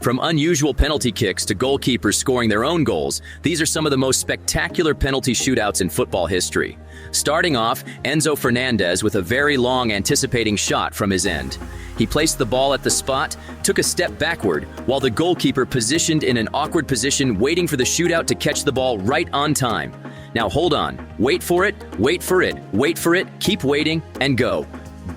From unusual penalty kicks to goalkeepers scoring their own goals, these are some of the most spectacular penalty shootouts in football history. Starting off, Enzo Fernandez with a very long anticipating shot from his end. He placed the ball at the spot, took a step backward, while the goalkeeper positioned in an awkward position waiting for the shootout to catch the ball right on time. Now hold on, wait for it, wait for it, wait for it, keep waiting, and go.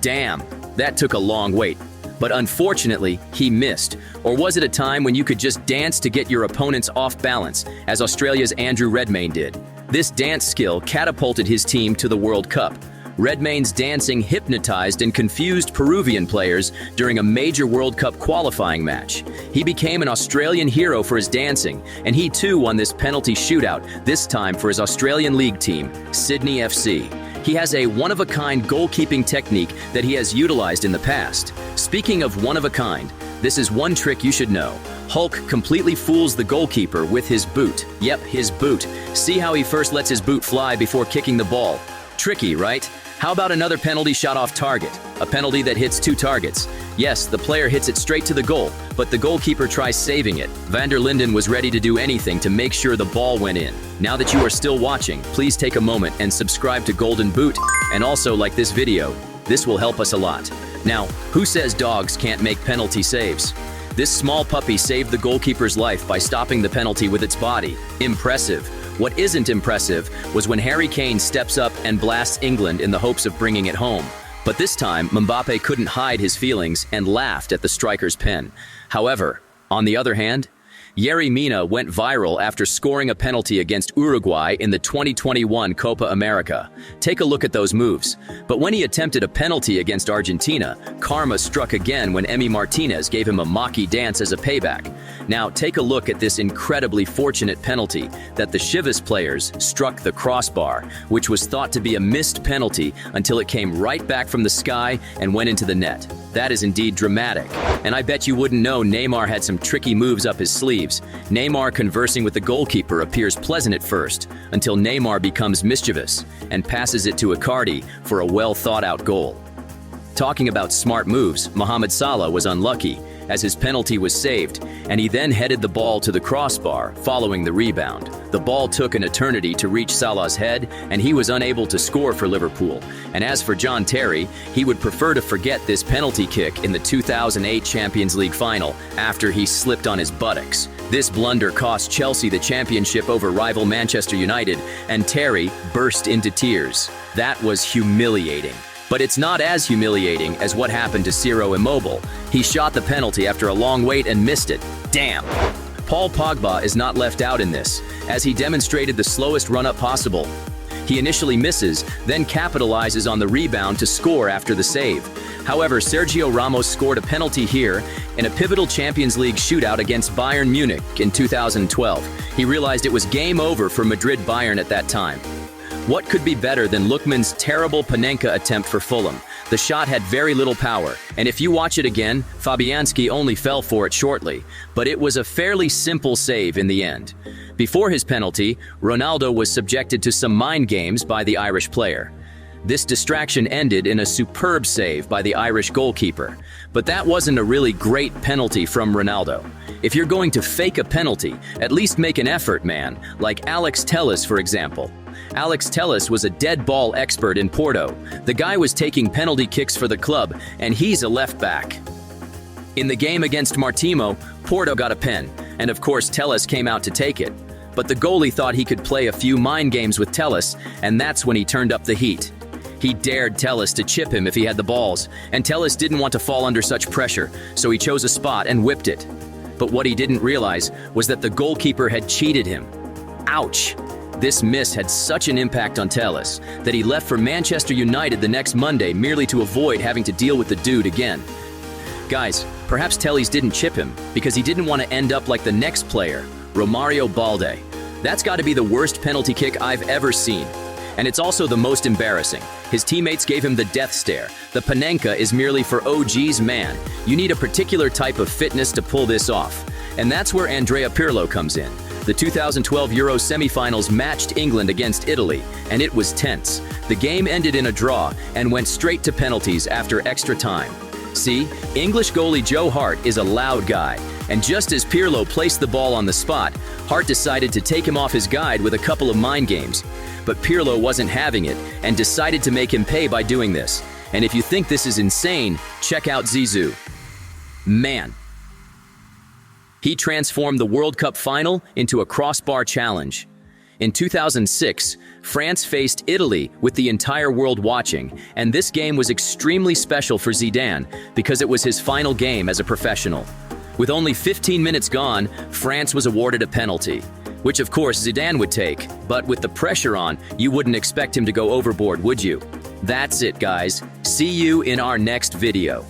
Damn, that took a long wait. But unfortunately, he missed. Or was it a time when you could just dance to get your opponents off balance, as Australia's Andrew Redmayne did? This dance skill catapulted his team to the World Cup. Redmayne's dancing hypnotized and confused Peruvian players during a major World Cup qualifying match. He became an Australian hero for his dancing, and he too won this penalty shootout, this time for his Australian league team, Sydney FC. He has a one-of-a-kind goalkeeping technique that he has utilized in the past. Speaking of one-of-a-kind, this is one trick you should know. Hulk completely fools the goalkeeper with his boot. Yep, his boot. See how he first lets his boot fly before kicking the ball. Tricky, right? How about another penalty shot off target? A penalty that hits two targets. Yes, the player hits it straight to the goal, but the goalkeeper tries saving it. Van der Linden was ready to do anything to make sure the ball went in. Now that you are still watching, please take a moment and subscribe to Golden Boot, and also like this video. This will help us a lot. Now, who says dogs can't make penalty saves? This small puppy saved the goalkeeper's life by stopping the penalty with its body. Impressive. What isn't impressive was when Harry Kane steps up and blasts England in the hopes of bringing it home. But this time, Mbappe couldn't hide his feelings and laughed at the striker's pen. However, on the other hand, Yerry Mina went viral after scoring a penalty against Uruguay in the 2021 Copa America. Take a look at those moves. But when he attempted a penalty against Argentina, karma struck again when Emi Martinez gave him a mocky dance as a payback. Now take a look at this incredibly fortunate penalty that the Chivas players struck the crossbar, which was thought to be a missed penalty until it came right back from the sky and went into the net. That is indeed dramatic. And I bet you wouldn't know Neymar had some tricky moves up his sleeves. Neymar conversing with the goalkeeper appears pleasant at first, until Neymar becomes mischievous and passes it to Icardi for a well-thought-out goal. Talking about smart moves, Mohamed Salah was unlucky, as his penalty was saved, and he then headed the ball to the crossbar, following the rebound. The ball took an eternity to reach Salah's head, and he was unable to score for Liverpool. And as for John Terry, he would prefer to forget this penalty kick in the 2008 Champions League final after he slipped on his buttocks. This blunder cost Chelsea the championship over rival Manchester United, and Terry burst into tears. That was humiliating. But it's not as humiliating as what happened to Ciro Immobile. He shot the penalty after a long wait and missed it. Damn! Paul Pogba is not left out in this, as he demonstrated the slowest run-up possible. He initially misses, then capitalizes on the rebound to score after the save. However, Sergio Ramos scored a penalty here in a pivotal Champions League shootout against Bayern Munich in 2012. He realized it was game over for Madrid-Bayern at that time. What could be better than Lookman's terrible Panenka attempt for Fulham? The shot had very little power, and if you watch it again, Fabianski only fell for it shortly, but it was a fairly simple save in the end. Before his penalty, Ronaldo was subjected to some mind games by the Irish player. This distraction ended in a superb save by the Irish goalkeeper. But that wasn't a really great penalty from Ronaldo. If you're going to fake a penalty, at least make an effort, man, like Alex Telles, for example. Alex Telles was a dead ball expert in Porto. The guy was taking penalty kicks for the club, and he's a left back. In the game against Martimo, Porto got a pen, and of course Telles came out to take it. But the goalie thought he could play a few mind games with Telles, and that's when he turned up the heat. He dared Telles to chip him if he had the balls, and Telles didn't want to fall under such pressure, so he chose a spot and whipped it. But what he didn't realize was that the goalkeeper had cheated him. Ouch! This miss had such an impact on Telles that he left for Manchester United the next Monday merely to avoid having to deal with the dude again. Guys, perhaps Telles didn't chip him because he didn't want to end up like the next player, Romario Balde. That's got to be the worst penalty kick I've ever seen. And it's also the most embarrassing. His teammates gave him the death stare. The Panenka is merely for OG's man. You need a particular type of fitness to pull this off. And that's where Andrea Pirlo comes in. The 2012 Euro semifinals matched England against Italy, and it was tense. The game ended in a draw and went straight to penalties after extra time. See, English goalie Joe Hart is a loud guy. And just as Pirlo placed the ball on the spot, Hart decided to take him off his guide with a couple of mind games. But Pirlo wasn't having it and decided to make him pay by doing this. And if you think this is insane, check out Zizou. Man. He transformed the World Cup final into a crossbar challenge. In 2006, France faced Italy with the entire world watching, and this game was extremely special for Zidane because it was his final game as a professional. With only 15 minutes gone, France was awarded a penalty, which of course Zidane would take, but with the pressure on, you wouldn't expect him to go overboard, would you? That's it, guys. See you in our next video.